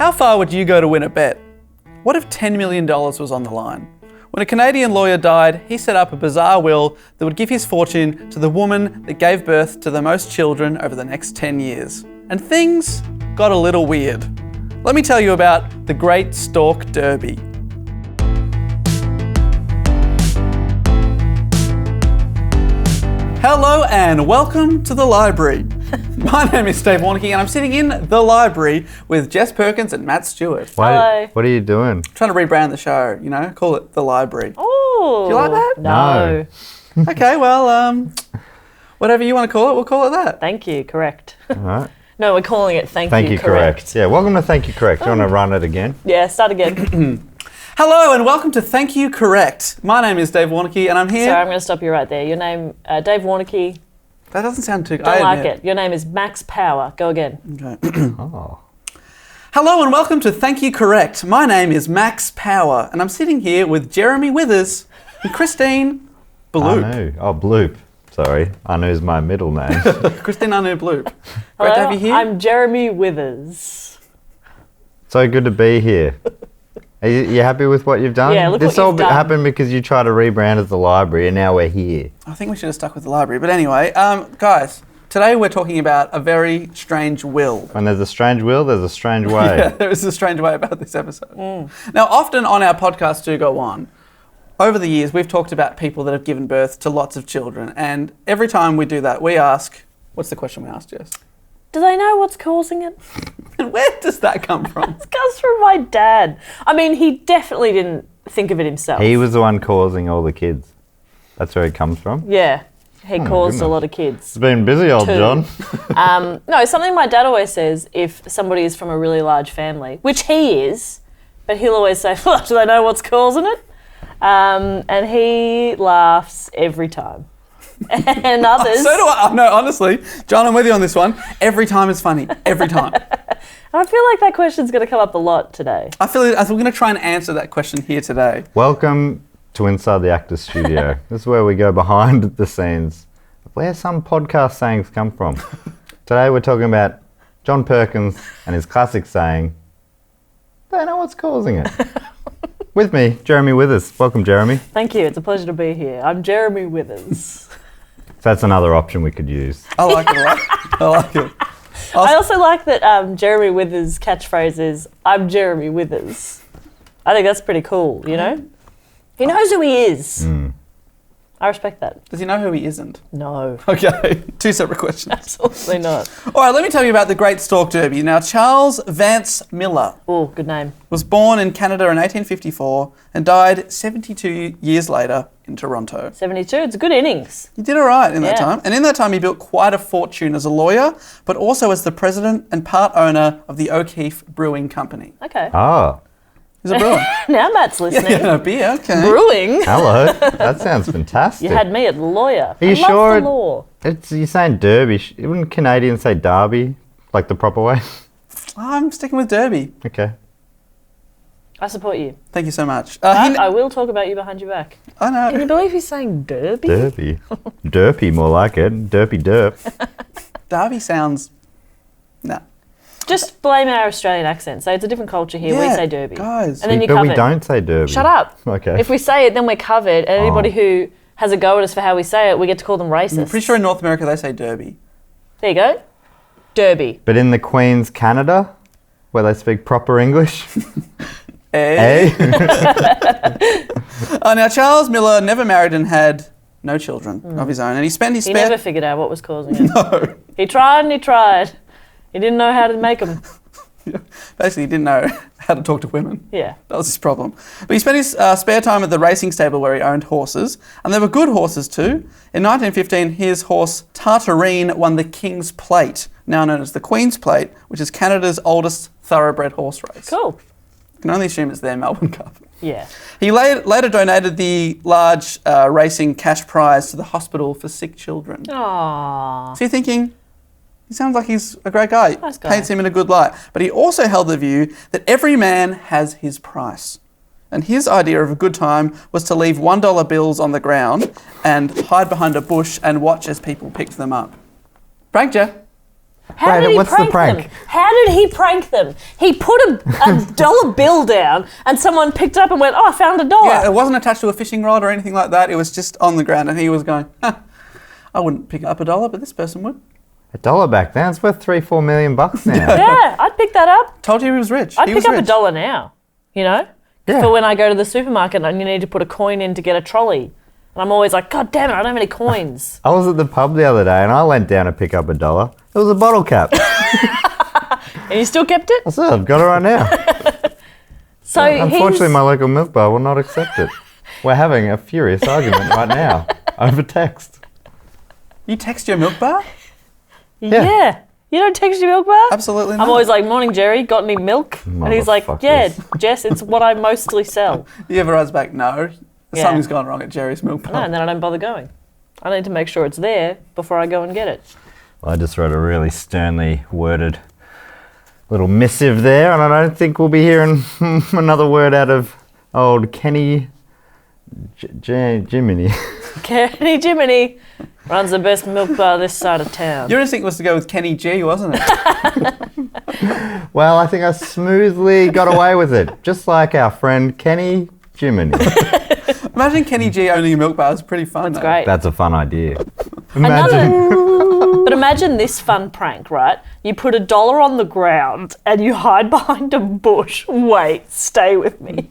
How far would you go to win a bet? What if $10 million was on the line? When a Canadian lawyer died, he set up a bizarre will that would give his fortune to the woman that gave birth to the most children over the next 10 years. And things got a little weird. Let me tell you about the Great Stork Derby. Hello and welcome to the library. My name is Steph and I'm sitting in the library with Jess Perkins and Matt Stewart. Hello. What are you doing? Trying to rebrand the show, call it the library. Oh. Do you like that? No. Okay, well, whatever you want to call it, we'll call it that. Thank you, correct. Uh-huh. All right. No, we're calling it Thank You Correct. Yeah, welcome to Thank You Correct. Do you want to run it again? Yeah, start again. Hello and welcome to Thank You Correct. My name is Dave Warneke and I'm here. Sorry, I'm going to stop you right there. Your name, Dave Warneke. That doesn't sound too good. Don't like it. Your name is Max Power. Go again. Okay. Oh. Hello and welcome to Thank You Correct. My name is Max Power and I'm sitting here with Jeremy Withers and Christine Bloop. Anu. Oh, Bloop. Sorry. Anu's my middle name. Christine Anu Bloop. Hello, Great to have you here. I'm Jeremy Withers. So good to be here. Are you happy with what you've done? Yeah, look this what you've all done. happened because you tried to rebrand as the library and now we're here. I think we should have stuck with the library. But anyway, guys, today we're talking about a very strange will. When there's a strange will, there's a strange way. Yeah, there is a strange way about this episode. Now, often on our podcast Do Go On, over the years, we've talked about people that have given birth to lots of children. And every time we do that, we ask, what's the question we ask, Jess? Do they know what's causing it? And where does that come from? It comes from my dad. I mean, he definitely didn't think of it himself. He was the one causing all the kids. That's where it comes from. Yeah, he caused goodness. a lot of kids. It's been busy, old 2. John. No, something my dad always says if somebody is from a really large family, which he is, but he'll always say, well, do they know what's causing it? And he laughs every time. And others. So do I. No, honestly, John, I'm with you on this one. Every time is funny. Every time. I feel like that question's going to come up a lot today. I feel we're going to try and answer that question here today. Welcome to Inside the Actors Studio. This is where we go behind the scenes of where some podcast sayings come from. Today we're talking about John Perkins and his classic saying, "They know what's causing it." With me, Jeremy Withers. Welcome, Jeremy. Thank you. It's a pleasure to be here. I'm Jeremy Withers. That's another option we could use. I like it a lot. I like it. I also like that Jeremy Withers' catchphrase is, I'm Jeremy Withers. I think that's pretty cool, you know? He knows who he is. I respect that. Does he know who he isn't? No. Okay, 2 separate questions. Absolutely not. All right, let me tell you about the Great Stork Derby. Now, Charles Vance Millar Oh, good name. was born in Canada in 1854 and died 72 years later in Toronto. 72. It's a good innings. He did all right in that Yeah. time. And in that time, he built quite a fortune as a lawyer, but also as the president and part owner of the O'Keefe Brewing Company. Okay. Ah, He's a brewer. Now Matt's listening. Yeah, beer, okay. Brewing. hello. That sounds fantastic. You had me at lawyer. Are you I sure love the law. You're saying Derby. Wouldn't Canadians say Derby, like the proper way? I'm sticking with Derby. Okay. I support you. Thank you so much. I will talk about you behind your back. I know. Can you believe he's saying Derby? Derby. Derpy, more like it. Derpy derp. Derby sounds... Nah. Just blame our Australian accent. Say it's a different culture here. We Yeah, say Derby. guys. And then you're But covered. we don't say Derby. Shut up. Okay. If we say it, then we're covered. And anybody who has a go at us for how we say it, we get to call them racist. I'm pretty sure in North America they say Derby. There you go. Derby. But in the Queen's Canada, where they speak proper English, Eh? eh? Now, Charles Miller never married and had no children of his own. And he spent his He spare... never figured out what was causing it. No. He tried and he tried. He didn't know how to make them. Basically, he didn't know how to talk to women. Yeah. That was his problem. But he spent his spare time at the racing stable where he owned horses. And they were good horses too. In 1915, his horse Tartarine won the King's Plate, now known as the Queen's Plate, which is Canada's oldest thoroughbred horse race. Cool. You can only assume it's their Melbourne Cup. Yeah. He later donated the large racing cash prize to the hospital for sick children. Aww. So you're thinking, he sounds like he's a great guy. Nice guy. Paints him in a good light. But he also held the view that every man has his price. And his idea of a good time was to leave $1 bills on the ground and hide behind a bush and watch as people picked them up. Pranked ya. How Wait, did he what's the prank prank? them? How did he prank them? He put a dollar bill down and someone picked it up and went, oh, I found $1. Yeah, it wasn't attached to a fishing rod or anything like that. It was just on the ground, and he was going, I wouldn't pick up $1, but this person would. $1 back then, it's worth $3-4 million bucks now. Yeah, I'd pick that up. Told you he was rich. I'd he pick was up rich. $1 now, you know? Yeah. For when I go to the supermarket and you need to put a coin in to get a trolley. And I'm always like, God damn it, I don't have any coins. I was at the pub the other day and I leant down to pick up $1. It was a bottle cap. And you still kept it? I said, I've got it right now. So Unfortunately, my local milk bar will not accept it. We're having a furious argument right now over text. You text your milk bar? Yeah. You don't text your milk bar? Absolutely not. I'm always like, morning, Jerry, got any milk? And he's like, yeah, Motherfuckers. Jess, it's what I mostly sell. You ever writes back, no, Yeah. something's gone wrong at Jerry's milk bar. No, and then I don't bother going. I need to make sure it's there before I go and get it. Well, I just wrote a really sternly worded little missive there, and I don't think we'll be hearing another word out of old Kenny Jiminy. Kenny Jiminy runs the best milk bar this side of town. Your instinct was to go with Kenny G, wasn't it? Well, I think I smoothly got away with it, just like our friend Kenny Jiminy. Imagine Kenny G owning a milk bar. It's pretty fun. That's though. great. That's a fun idea. Imagine. But imagine this fun prank, right? You put $1 on the ground and you hide behind a bush. Wait, stay with me.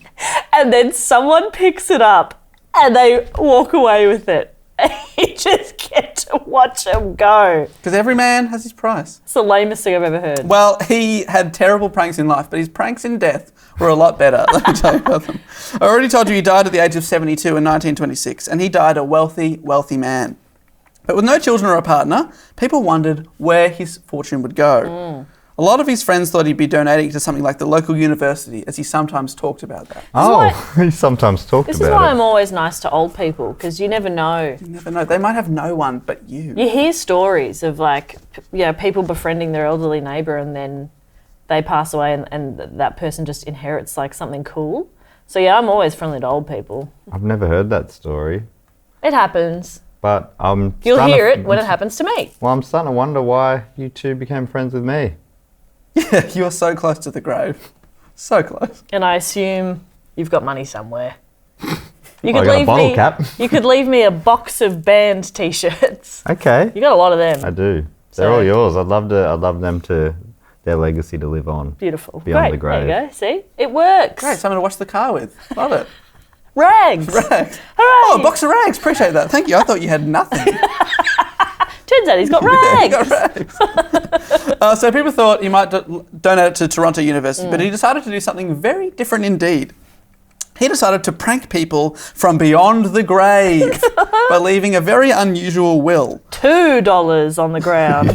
And then someone picks it up and they walk away with it. And you just get to watch them go. Because every man has his price. It's the lamest thing I've ever heard. Well, he had terrible pranks in life, but his pranks in death were a lot better. Let me tell you about them. I already told you he died at the age of 72 in 1926, and he died a wealthy, wealthy man. But with no children or a partner, people wondered where his fortune would go. A lot of his friends thought he'd be donating to something like the local university, as he sometimes talked about that. Oh, he sometimes talked This about is why it. I'm always nice to old people, because you never know. You never know. They might have no one but you. You hear stories of people befriending their elderly neighbour and then they pass away and that person just inherits like something cool. So yeah, I'm always friendly to old people. I've never heard that story, It happens. but You'll hear it when it happens to me. Well, I'm starting to wonder why you two became friends with me. Yeah, you're so close to the grave. So close. And I assume you've got money somewhere. You I got a bottle cap. You could leave me a box of band t-shirts. Okay, You got a lot of them. I do. So- They're all yours. I'd love them to their legacy to live on. Beautiful. Beyond Great. the grave. There you go. See? It works. Great, someone to wash the car with. Love it. Rags. Rags. Hooray. Oh, a box of rags. Appreciate that. Thank you. I thought you had nothing. Turns out he's got Yeah, rags. you got rags. So people thought he might donate it to Toronto University, but he decided to do something very different indeed. He decided to prank people from beyond the grave by leaving a very unusual will. $2 on the ground.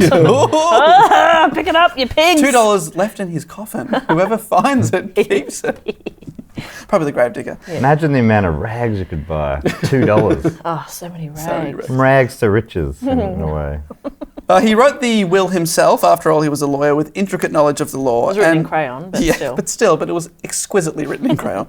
Pick it up, you pigs. $2 left in his coffin. Whoever finds it keeps it. Probably the gravedigger. Imagine the amount of rags you could buy. $2. Oh, so many rags. So many rags. From rags to riches, in a way. He wrote the will himself. After all, he was a lawyer with intricate knowledge of the law. It was written in crayon, but still. But it was exquisitely written in crayon.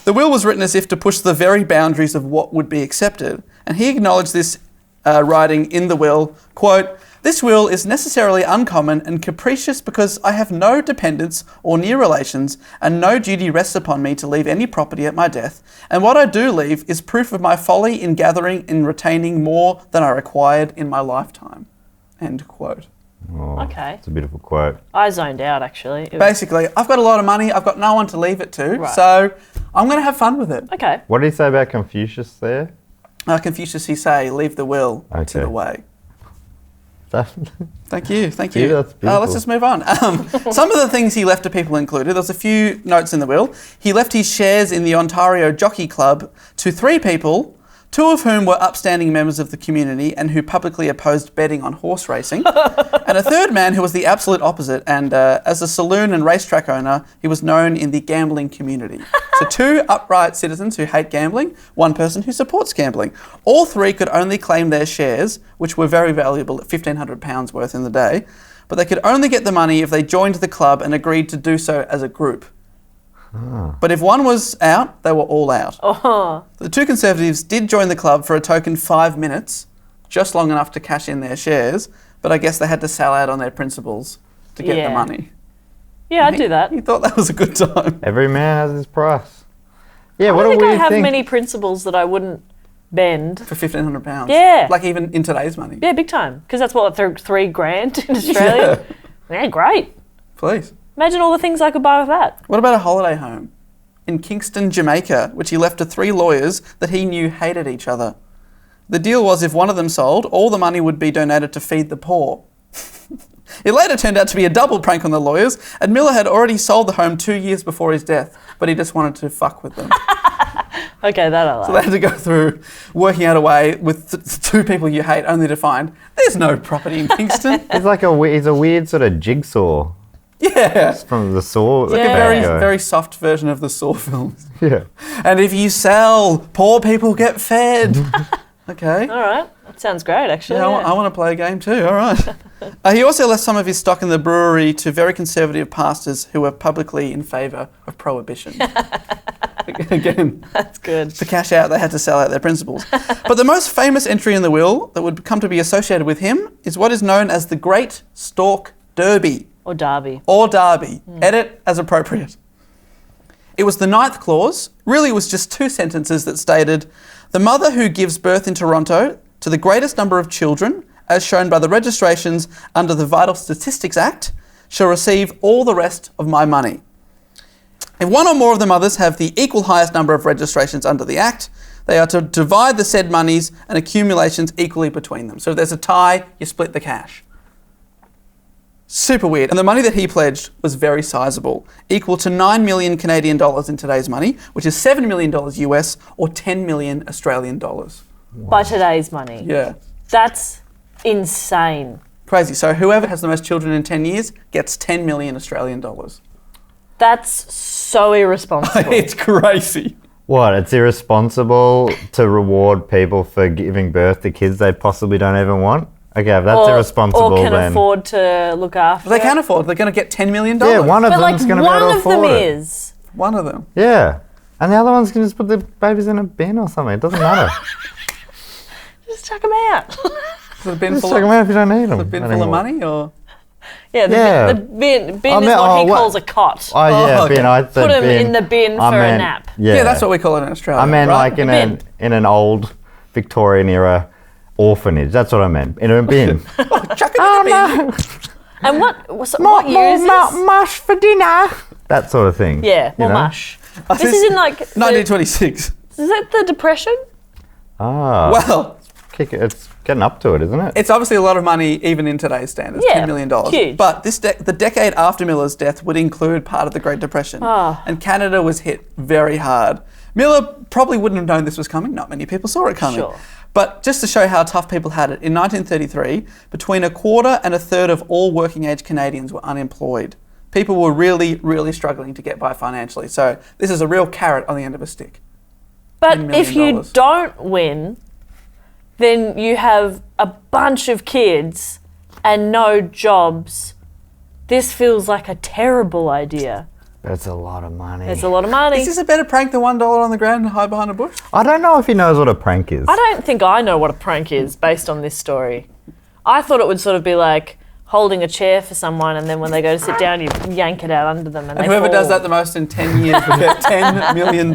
The will was written as if to push the very boundaries of what would be accepted. And he acknowledged this writing in the will, quote, "This will is necessarily uncommon and capricious because I have no dependents or near relations, and no duty rests upon me to leave any property at my death. And what I do leave is proof of my folly in gathering and retaining more than I required in my lifetime." End quote. Oh, Okay. It's a beautiful quote. I zoned out, actually. It was- Basically, I've got a lot of money, I've got no one to leave it to, Right. so I'm going to have fun with it. Okay. What did he say about Confucius there? Confucius, he say, leave the will to Okay. the way. That, Thank you, thank Yeah, you. that's beautiful. Let's just move on. Some of the things he left to people included, there's a few notes in the will. He left his shares in the Ontario Jockey Club to 3 people, 2 of whom were upstanding members of the community and who publicly opposed betting on horse racing, and a 3rd man who was the absolute opposite, and as a saloon and racetrack owner, he was known in the gambling community. So 2 upright citizens who hate gambling, 1 person who supports gambling. All 3 could only claim their shares, which were very valuable at £1,500 worth in the day, but they could only get the money if they joined the club and agreed to do so as a group. But if one was out, they were all out. Oh, The 2 Conservatives did join the club for a token 5 minutes, just long enough to cash in their shares, but I guess they had to sell out on their principles to get the money. Yeah, I'd do that. You thought that was a good time. Every man has his price. Yeah, what I a don't think I weird have thing. many principles that I wouldn't bend. For £1,500. Yeah. Like even in today's money. Yeah, big time. Because that's what, $3,000 in Australia? Yeah, great. Please. Imagine all the things I could buy with that. What about a holiday home in Kingston, Jamaica, which he left to 3 lawyers that he knew hated each other? The deal was if one of them sold, all the money would be donated to feed the poor. It later turned out to be a double prank on the lawyers, and Miller had already sold the home 2 years before his death, but he just wanted to fuck with them. Okay, that I like. So they had to go through working out a way with 2 people you hate only to find there's no property in Kingston. He's a weird sort of jigsaw Yeah. from the Saw. Like a very soft version of the Saw films. Yeah. And if you sell, poor people get fed. Okay. All right. That sounds great, actually. Yeah, I want to play a game too. All right. He also left some of his stock in the brewery to very conservative pastors who were publicly in favour of prohibition. Again, That's good. to cash out, they had to sell out their principles. But the most famous entry in the will that would come to be associated with him is what is known as the Great Stork Derby. Or Derby. Or Derby. Edit as appropriate. It was the 9th clause. Really, it was just 2 sentences that stated, the mother who gives birth in Toronto to the greatest number of children, as shown by the registrations under the Vital Statistics Act, shall receive all the rest of my money. If one or more of the mothers have the equal highest number of registrations under the Act, they are to divide the said monies and accumulations equally between them. So if there's a tie, you split the cash. Super weird. And the money that he pledged was very sizable, equal to 9 million Canadian dollars in today's money, which is $7 million US or 10 million Australian dollars. By today's money. Yeah. That's insane. Crazy. So whoever has the most children in 10 years gets 10 million Australian dollars. That's so irresponsible. It's crazy. What? It's irresponsible to reward people for giving birth to kids they possibly don't even want? Okay, if that's irresponsible, or can then... afford to look after. They can afford. They're going to get $10 million. Yeah, one of But them's like going to be able one to of them afford it. is. One of them. Yeah. And the other ones can just put the babies in a bin or something. It doesn't matter. Just chuck them out. Is it a bin Just full chuck them of, out if you don't need them. a bin full of money or? Yeah, Yeah. the bin I is meant- what he what- calls a cot. Oh, yeah, okay. bin. I said Put 'em bin. in the bin I for a meant- nap. Yeah. That's what we call it in Australia. I meant right? like in bin. an old Victorian era orphanage. That's what I meant. In a bin. Chuck it in the bin. And what year is this? Mush for dinner. That sort of thing. Yeah, you more know? mush. This is in like... 1926. Is that the Depression? Ah. Well, It's getting up to it, isn't it? it's obviously a lot of money even in today's standards, Yeah, $10 million. huge. But the decade after Miller's death would include part of the Great Depression. Ah. And Canada was hit very hard. Miller probably wouldn't have known this was coming. Not many people saw it coming. Sure. But just to show how tough people had it, in 1933, between a quarter and a third of all working age Canadians were unemployed. People were really, really struggling to get by financially. So this is a real carrot on the end of a stick. But $10 if million. you don't win, then you have a bunch of kids and no jobs. This feels like a terrible idea. That's a lot of money. It's a lot of money. Is this a better prank than $1 on the ground and hide behind a bush? I don't know if he knows what a prank is. I don't think I know what a prank is based on this story. I thought it would sort of be like holding a chair for someone and then when they go to sit down, you yank it out under them and they Whoever fall. does that the most in 10 years will get $10 million.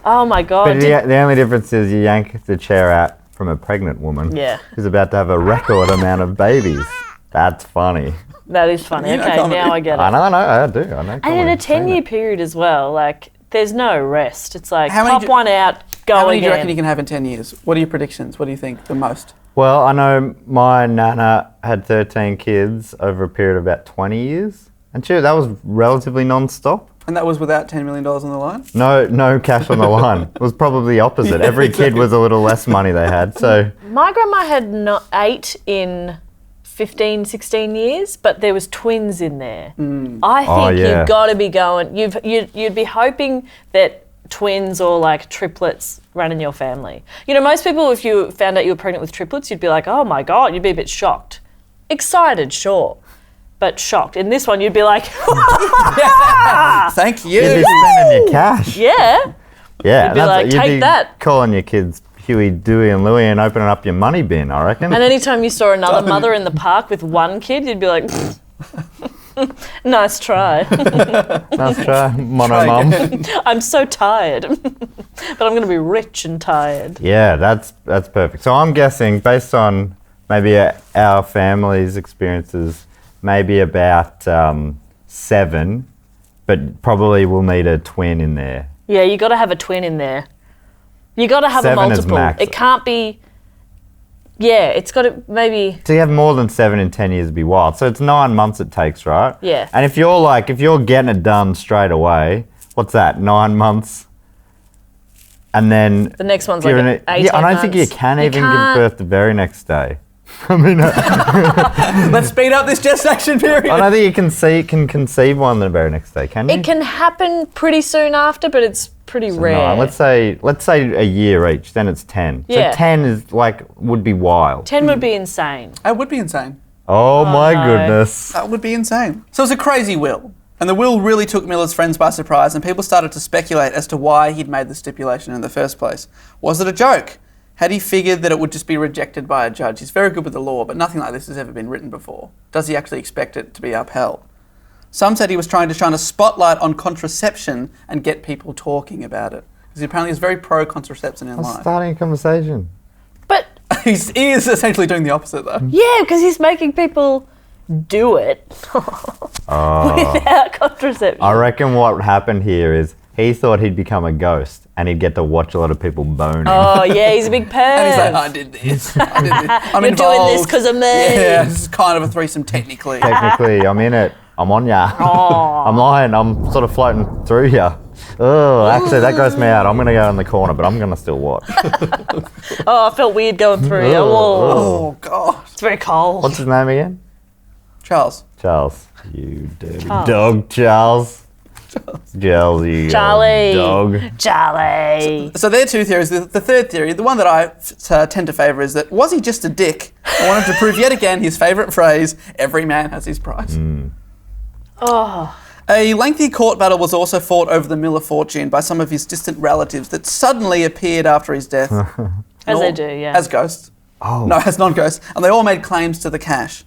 Oh my God. But the only difference is you yank the chair out from a pregnant woman Yeah. who's about to have a record amount of babies. That's funny. That is funny. You know Okay, comedy. now I get it. I know, I do. I know. And in a comedy. Seen 10-year it. period as well, like, there's no rest. It's like, How many pop do- one out, go How many do you again. reckon you can have in 10 years? What are your predictions? What do you think the most? Well, I know my nana had 13 kids over a period of about 20 years. And sure, that was relatively non-stop. And that was without $10 million on the line? No cash on the line. It was probably the opposite. Yeah, Every kid exactly. was a little less money they had. So My grandma had 8 in 15, 16 years, but there was twins in there. I think Oh, yeah. you've got to be going. You'd be hoping that twins or like triplets run in your family. You know, most people, if you found out you were pregnant with triplets, you'd be like, oh my God, you'd be a bit shocked. Excited, sure, but shocked. In this one, you'd be like, Thank you. you'd be spending your cash. yeah. Yeah, You'd be like, "Take that." calling your kids Huey, Dewey and Louie and opening up your money bin, I reckon. And anytime you saw another mother in the park with one kid, you'd be like, nice try. Nice try, mono mum. I'm so tired, but I'm going to be rich and tired. Yeah, that's perfect. So I'm guessing, based on maybe our family's experiences, maybe about 7, but probably we'll need a twin in there. Yeah, you got to have a twin in there. You got to have 7 a is multiple. max. It can't be. Yeah, it's got to maybe. To have more than 7 in 10 years would be wild. So it's 9 months it takes, right? Yeah. And if you're getting it done straight away, what's that? 9 months, and then The next one's giving like 18 Yeah, I don't think you months. can You even can't. give birth the very next day. I mean, Let's speed up this gestation period. I don't think you can conceive one the very next day, can you? It can happen pretty soon after, but it's pretty rare. 9. Let's say a year each. Then it's 10. Yeah. So 10 is would be wild. 10 would be insane. That would be insane. Oh my no. goodness. That would be insane. So it's a crazy will. And the will really took Miller's friends by surprise, and people started to speculate as to why he'd made the stipulation in the first place. Was it a joke? Had he figured that it would just be rejected by a judge? He's very good with the law, but nothing like this has ever been written before. Does he actually expect it to be upheld? Some said he was trying to shine a spotlight on contraception and get people talking about it. Because he apparently is very pro-contraception in I'm life. starting a conversation. But He is essentially doing the opposite, though. yeah, because he's making people do it without contraception. I reckon what happened here is he thought he'd become a ghost and he'd get to watch a lot of people boning. Oh, yeah, he's a big perv. And he's like, I did this. I did this. I'm You're involved. doing this because of me. Yeah, this is kind of a threesome technically. Technically, I'm in it. I'm on ya. Aw. I'm lying. I'm sort of floating through ya. Oh, actually, that grossed me out. I'm going to go in the corner, but I'm going to still watch. Oh, I felt weird going through. Oh, Whoa. Oh, God. It's very cold. What's his name again? Charles. Charles. You dirty Charles. dog, Charles. Charles, you Charlie. old dog. Charlie. So there are two theories. The third theory, the one that I tend to favour, is that was he just a dick? I wanted to prove yet again his favourite phrase, every man has his price. Oh. A lengthy court battle was also fought over the Miller fortune by some of his distant relatives that suddenly appeared after his death. As they do, yeah. As ghosts. Oh. No, as non-ghosts. And they all made claims to the cash.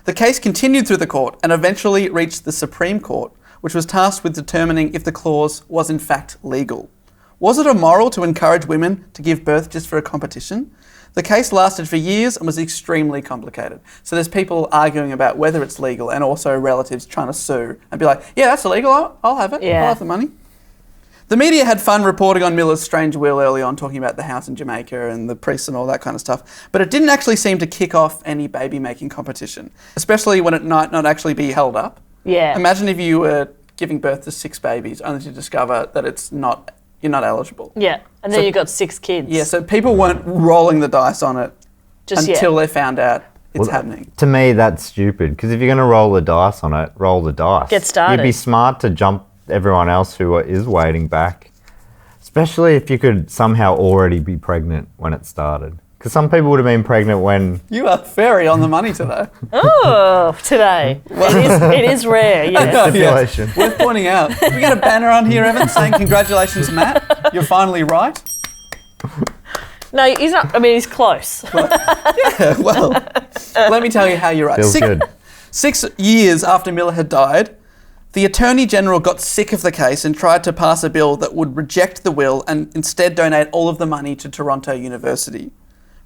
The case continued through the court and eventually reached the Supreme Court, which was tasked with determining if the clause was in fact legal. Was it immoral to encourage women to give birth just for a competition? The case lasted for years and was extremely complicated. So there's people arguing about whether it's legal and also relatives trying to sue and be like, yeah, that's illegal, I'll have it, Yeah. I'll have the money. The media had fun reporting on Miller's strange will early on, talking about the house in Jamaica and the priests and all that kind of stuff, but it didn't actually seem to kick off any baby-making competition, especially when it might not actually be held up. Yeah. Imagine if you were giving birth to 6 babies only to discover that you're not eligible. Yeah. And then you got 6 kids. Yeah, so people weren't rolling the dice on it Just until yet. they found out it's Well, happening. To me, that's stupid, because if you're going to roll the dice on it, roll the dice. Get started. You'd be smart to jump everyone else who is waiting back, especially if you could somehow already be pregnant when it started. Because some people would have been pregnant when... You are very on the money today. Oh, today. It is rare, yes. Stipulation. Worth pointing out. We got a banner on here, Evan, saying congratulations, Matt. You're finally right. No, he's not. I mean, he's close. Yeah, well, let me tell you how you're right. Feels good. 6 years after Miller had died, the Attorney General got sick of the case and tried to pass a bill that would reject the will and instead donate all of the money to Toronto University.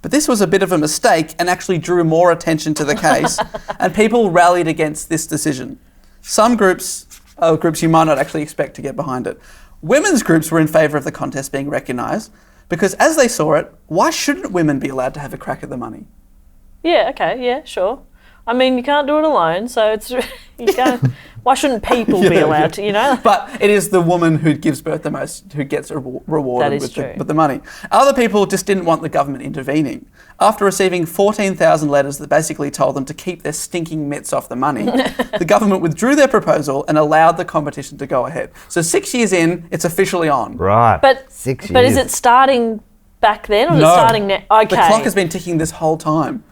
But this was a bit of a mistake and actually drew more attention to the case, and people rallied against this decision. Some groups you might not actually expect to get behind it. Women's groups were in favour of the contest being recognised because, as they saw it, why shouldn't women be allowed to have a crack at the money? Yeah, okay, yeah, sure. I mean, you can't do it alone, so it's you can't. Why shouldn't people be allowed to? You know. But it is the woman who gives birth the most who gets rewarded That is with true. with the money. Other people just didn't want the government intervening. After receiving 14,000 letters that basically told them to keep their stinking mitts off the money, the government withdrew their proposal and allowed the competition to go ahead. So 6 years in, it's officially on. Right. But 6 But years. is it starting back then or is it No. starting now? Okay. The clock has been ticking this whole time.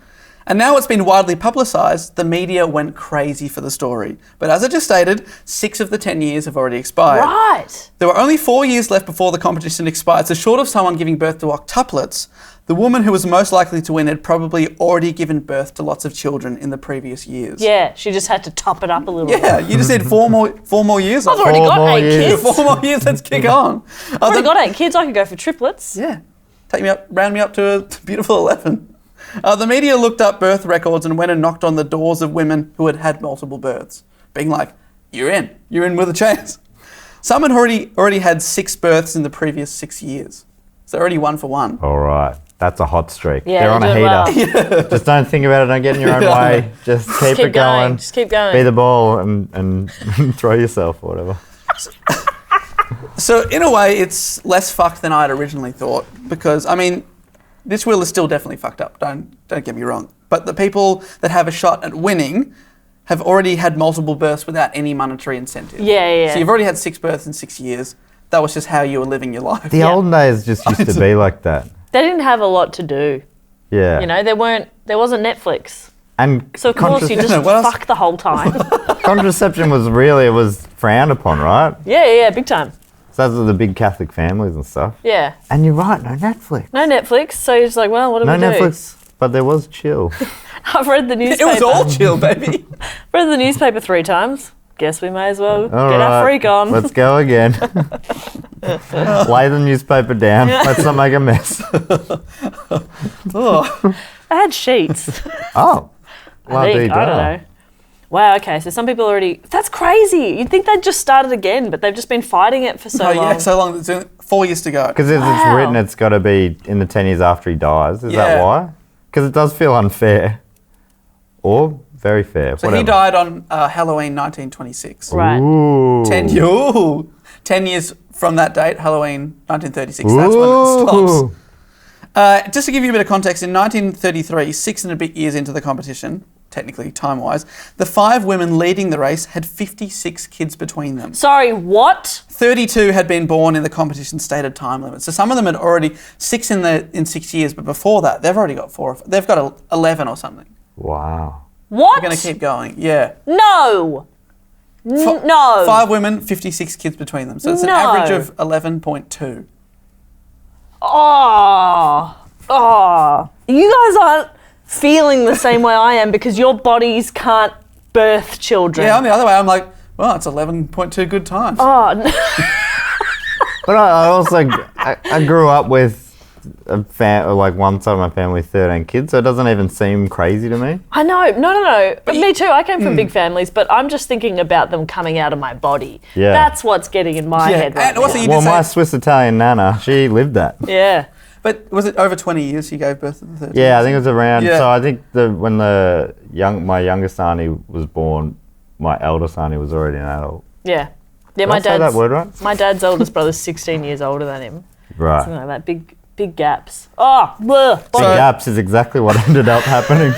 And now it's been widely publicised, the media went crazy for the story. But as I just stated, 6 of the 10 years have already expired. Right. There were only 4 years left before the competition expired, so short of someone giving birth to octuplets, the woman who was most likely to win had probably already given birth to lots of children in the previous years. Yeah, she just had to top it up a little bit. Yeah, you just said 4 more years. I've already got 8 kids. 4 more years, let's kick on. I've already got 8 kids, I could go for triplets. Yeah, round me up to a beautiful 11. The media looked up birth records and went and knocked on the doors of women who had had multiple births, being like, you're in with a chance. Some had already had 6 births in the previous 6 years. So already 1 for 1. All right. That's a hot streak. Yeah, they're on a heater. well. Just don't think about it. Don't get in your own way. Just keep it going. Just keep going. Be the ball and throw yourself or whatever. So in a way, it's less fucked than I'd originally thought because, I mean, this will is still definitely fucked up. Don't get me wrong. But the people that have a shot at winning have already had multiple births without any monetary incentive. Yeah. So you've already had 6 births in 6 years. That was just how you were living your life. The olden days just used to be like that. They didn't have a lot to do. Yeah. You know, there wasn't Netflix. And So of course you just fuck the whole time. contraception was frowned upon, right? Yeah, big time. So those are the big Catholic families and stuff. Yeah. And you're right, no Netflix. No Netflix, so you're just like, well, what do No we do? Netflix, but there was chill. I've read the newspaper. It was all chill, baby. Read the newspaper 3 times. Guess we may as well All get right, our freak on. Let's go again. Lay the newspaper down. Let's not make a mess. Oh. I had sheets. Oh. I don't know. Wow, okay, so some people already... That's crazy. You'd think they'd just started again, but they've just been fighting it for so long. Yeah, so long. It's 4 years to go. Because if it's written, it's got to be in the 10 years after he dies. Is that why? Because it does feel unfair. Or very fair. So he died on Halloween 1926. Right. Ooh. 10 years from that date, Halloween 1936. That's when it stops. Just to give you a bit of context, in 1933, 6 and a bit years into the competition, technically time-wise, the 5 women leading the race had 56 kids between them. Sorry, what? 32 had been born in the competition's stated time limit. So some of them had already 6 in 6 years, but before that, they've already got 4. They've got 11 or something. Wow. What? We're going to keep going. Yeah. No. No. 5 women, 56 kids between them. So it's an average of 11.2. Oh. You guys aren't feeling the same way I am because your bodies can't birth children. Yeah, I'm the other way. I'm like, well, it's 11.2 good times. Oh, no. But I also, I grew up with like one side of my family, 13 kids, so it doesn't even seem crazy to me. I know. No. But me too. I came from big families, but I'm just thinking about them coming out of my body. Yeah. That's what's getting in my head right And also now. you Well, did my say, Swiss Italian nana, she lived that. Yeah. but was it over 20 years she gave birth to the 13? Yeah, I think it was around. Yeah. So I think when my youngest auntie was born, my eldest auntie was already an adult. Yeah. Yeah, Did I say that word right? My dad's oldest brother's 16 years older than him. Right. Something like that. Big gaps. Oh, bleh. Big gaps is exactly what ended up happening.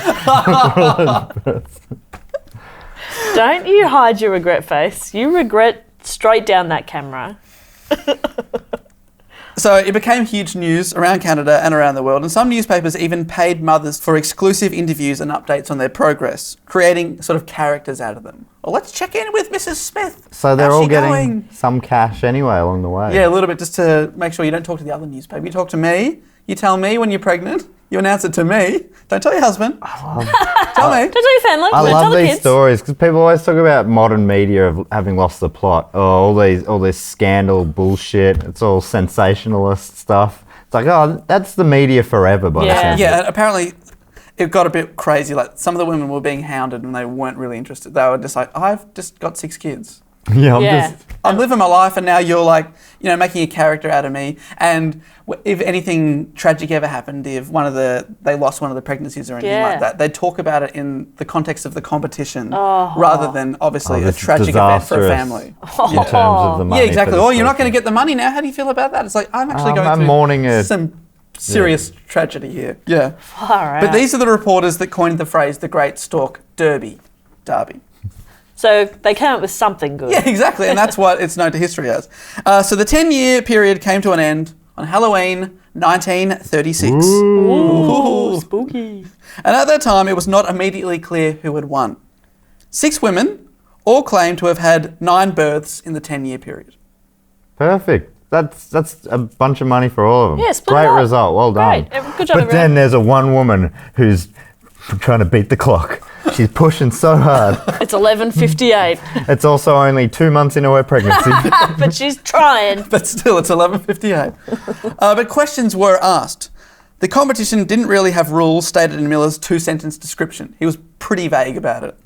Don't you hide your regret face. You regret straight down that camera. So it became huge news around Canada and around the world, and some newspapers even paid mothers for exclusive interviews and updates on their progress, creating sort of characters out of them. Well, let's check in with Mrs. Smith. So they're How's all she getting going? some cash anyway along the way. Yeah, a little bit, just to make sure you don't talk to the other newspaper. You talk to me, you tell me when you're pregnant, you announce it to me. Don't tell your husband. Tell me. Don't tell your family. I Don't love tell the these kids. stories because people always talk about modern media of having lost the plot. Oh, all this scandal bullshit. It's all sensationalist stuff. It's like, oh, that's the media forever by the Yeah. sounds of Yeah, it. and apparently it got a bit crazy. Like some of the women were being hounded and they weren't really interested. They were just like, I've just got 6 kids. Yeah, I'm living my life, and now you're like, making a character out of me. And if anything tragic ever happened, if they lost one of the pregnancies or anything like that, they'd talk about it in the context of the competition rather than obviously a tragic event for a family. in terms of the money. Yeah, exactly. for the Oh, you're not person. going to get the money now. How do you feel about that? It's like, I'm actually going I'm through mourning some serious tragedy here. Yeah. Far out. But these are the reporters that coined the phrase the Great Stork Derby. So they came up with something good. Yeah, exactly, and that's what it's known to history as. So the 10-year period came to an end on Halloween 1936. Ooh, spooky. And at that time, it was not immediately clear who had won. 6 women all claimed to have had 9 births in the 10-year period. Perfect. That's a bunch of money for all of them. Yeah, split Great it up. result. Well done. Great. Good job, But everyone. then there's a one woman who's trying to beat the clock. She's pushing so hard. It's 11:58, It's also only 2 months into her pregnancy. but she's trying. But still, it's 11:58. But questions were asked. The competition didn't really have rules stated in Miller's 2-sentence description. He was pretty vague about it.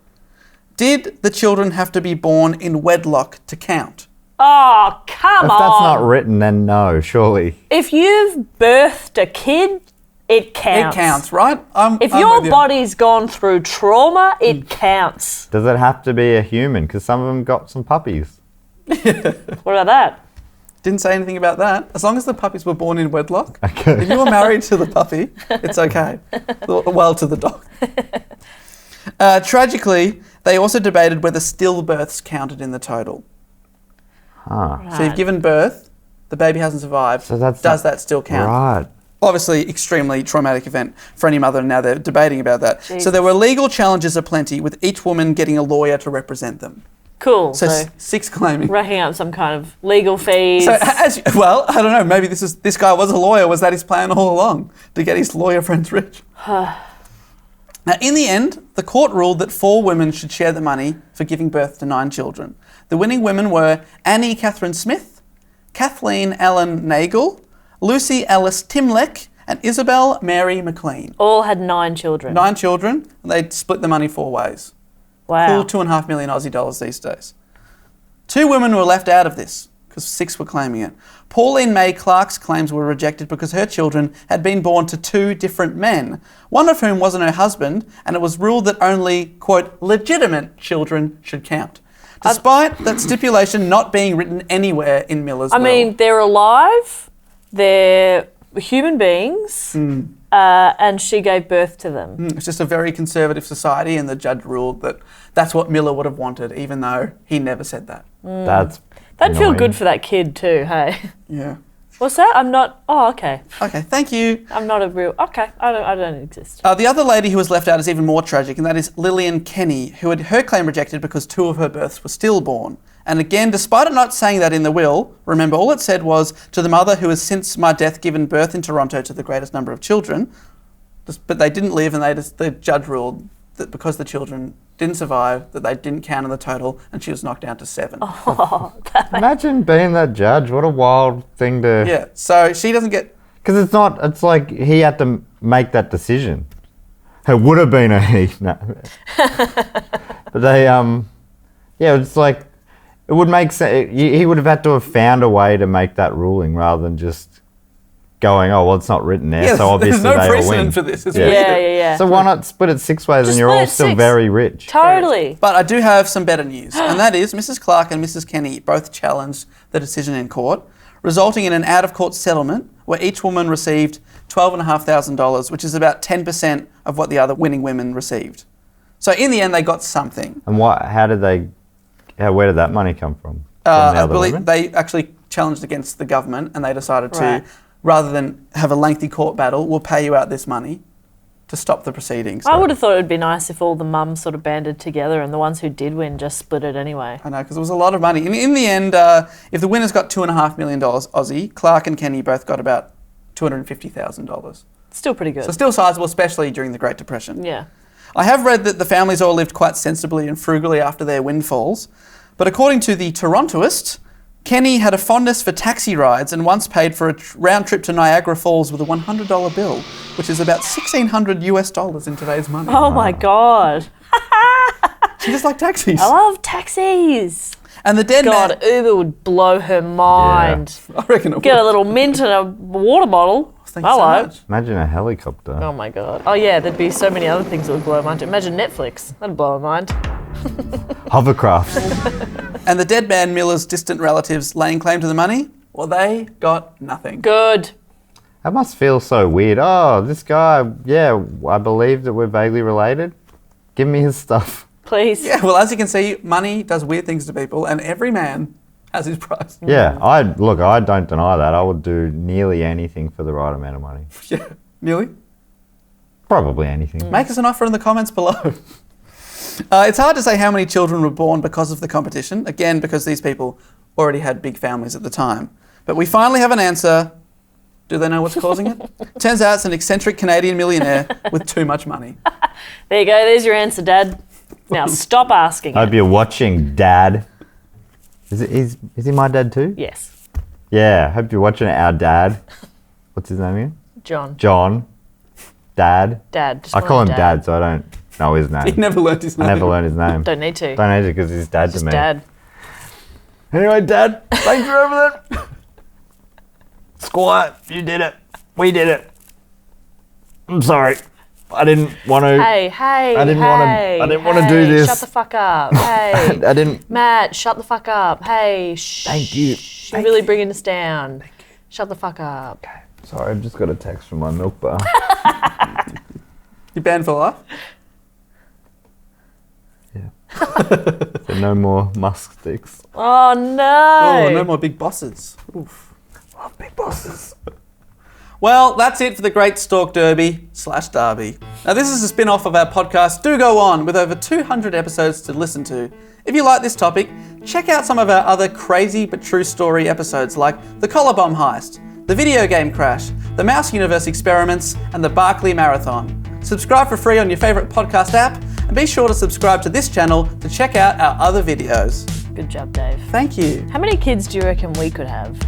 Did the children have to be born in wedlock to count? Oh, come If on. that's not written, then no, surely. If you've birthed a kid, it counts. It counts, right? If I'm your with you. body's gone through trauma, it counts. Does it have to be a human? Because some of them got some puppies. What about that? Didn't say anything about that. As long as the puppies were born in wedlock. Okay. If you were married to the puppy, it's okay. Well, to the dog. Tragically, they also debated whether stillbirths counted in the total. So you've given birth, the baby hasn't survived. So that's does that still count? Right. Obviously, extremely traumatic event for any mother, and now they're debating about that. Jesus. So there were legal challenges aplenty, with each woman getting a lawyer to represent them. Cool. So So 6 claiming. racking up some kind of legal fees. So well, I don't know. Maybe this guy was a lawyer. Was that his plan all along, to get his lawyer friends rich? Now, in the end, the court ruled that 4 women should share the money for giving birth to 9 children. The winning women were Annie Catherine Smith, Kathleen Ellen Nagel, Lucy Alice Timleck, and Isabel Mary McLean. All had 9 children. 9 children, and they'd split the money 4 ways. Wow. Cool, 2.5 million Aussie dollars these days. 2 women were left out of this, because 6 were claiming it. Pauline May Clark's claims were rejected because her children had been born to 2 different men, one of whom wasn't her husband, and it was ruled that only, quote, legitimate children should count. Despite that stipulation not being written anywhere in Miller's will. I mean, they're alive, they're human beings, and she gave birth to them. It's just a very conservative society, and the judge ruled that that's what Miller would have wanted, even though he never said that. That's That'd feel annoying. good for that kid too, hey? Yeah. What's that? I'm not... Oh, okay. Okay, thank you. I'm not a real... Okay, I don't exist. The other lady who was left out is even more tragic, and that is Lillian Kenny, who had her claim rejected because 2 of her births were stillborn. And again, despite it not saying that in the will, remember, all it said was, to the mother who has since my death given birth in Toronto to the greatest number of children. But they didn't live, and the judge ruled that because the children didn't survive, that they didn't count in the total, and she was knocked down to 7. Oh, Imagine being that judge. What a wild thing to... Yeah, so she doesn't get... Because it's like he had to make that decision. It would have been a he. No. But they, yeah, it's like, it would make sense. He would have had to have found a way to make that ruling rather than just going, oh, well, it's not written there, Yeah, so obviously there's no they will precedent win. for this. It's Yeah. weird. yeah. So why not split it 6 ways Just and you're split all it still 6. very rich? Totally. But I do have some better news, and that is Mrs. Clark and Mrs. Kenny both challenged the decision in court, resulting in an out-of-court settlement where each woman received $12,500, which is about 10% of what the other winning women received. So in the end, they got something. And where did that money come from? From the I other believe women? they actually challenged against the government, and they decided Right. to, rather than have a lengthy court battle, we'll pay you out this money to stop the proceedings. I would have thought it would be nice if all the mums sort of banded together and the ones who did win just split it anyway. I know, because it was a lot of money. In the end, if the winners got $2.5 million Aussie, Clark and Kenny both got about $250,000. Still pretty good. So still sizable, especially during the Great Depression. Yeah. I have read that the families all lived quite sensibly and frugally after their windfalls, but according to the Torontoist, Kenny had a fondness for taxi rides and once paid for a round trip to Niagara Falls with a $100 bill, which is about $1,600 in today's money. Oh my God. She just liked taxis. I love taxis. And the dead man... God, Uber would blow her mind. I reckon it Get a would. little mint and a water bottle. Thank you so Hello. much. Imagine a helicopter. Oh my God. Oh yeah, there'd be so many other things that would blow her mind. Imagine Netflix. That'd blow her mind. Hovercraft. And the dead man Miller's distant relatives laying claim to the money, well, they got nothing. Good. That must feel so weird. Oh, this guy, yeah, I believe that we're vaguely related. Give me his stuff. Please. Yeah, well, as you can see, money does weird things to people, and every man As his price. Yeah, I don't deny that. I would do nearly anything for the right amount of money. Yeah. Nearly? Probably anything. Make us an offer in the comments below. It's hard to say how many children were born because of the competition. Again, because these people already had big families at the time. But we finally have an answer. Do they know what's causing it? Turns out it's an eccentric Canadian millionaire with too much money. There you go. There's your answer, Dad. Now stop asking. I hope you're watching, Dad. Is he my dad too? Yes. Yeah, I hope you're watching our dad. What's his name again? John. John. Dad. Dad. Just I call him Dad. Dad, so I don't know his name. He never learnt his name. I never learned his name. Don't need to. Don't need to because he's Dad Just to me. Dad. Anyway, Dad, thanks for everything. Squire, you did it. We did it. I'm sorry. I didn't want to. Hey. I didn't want to do this. Shut the fuck up. Hey. I didn't. Matt, shut the fuck up. Hey. Thank you. You're really bringing us down. Shut the fuck up. Okay. Sorry, I've just got a text from my milk bar. You banned for life? Yeah. So no more musk sticks. Oh no. Oh, no more big bosses. Oof. Oh, big bosses. Well, that's it for the Great Stork Derby / Derby. Now, this is a spin-off of our podcast, Do Go On, with over 200 episodes to listen to. If you like this topic, check out some of our other crazy but true story episodes like the collar bomb heist, the video game crash, the Mouse Universe experiments, and the Barkley Marathon. Subscribe for free on your favourite podcast app, and be sure to subscribe to this channel to check out our other videos. Good job, Dave. Thank you. How many kids do you reckon we could have?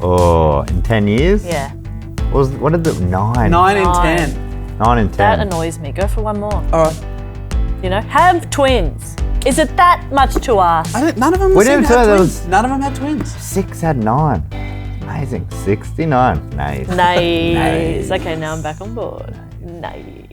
Oh, in 10 years? Yeah. What did the 9? 9 in Nine. 10. 9 in 10. That annoys me. Go for one more. All right. You know, have twins. Is it that much to ask? None of them We seemed didn't to have say there twins. None of them had twins. 6 had 9. Amazing. 69. Nice. Nice. Okay, now I'm back on board. Nice.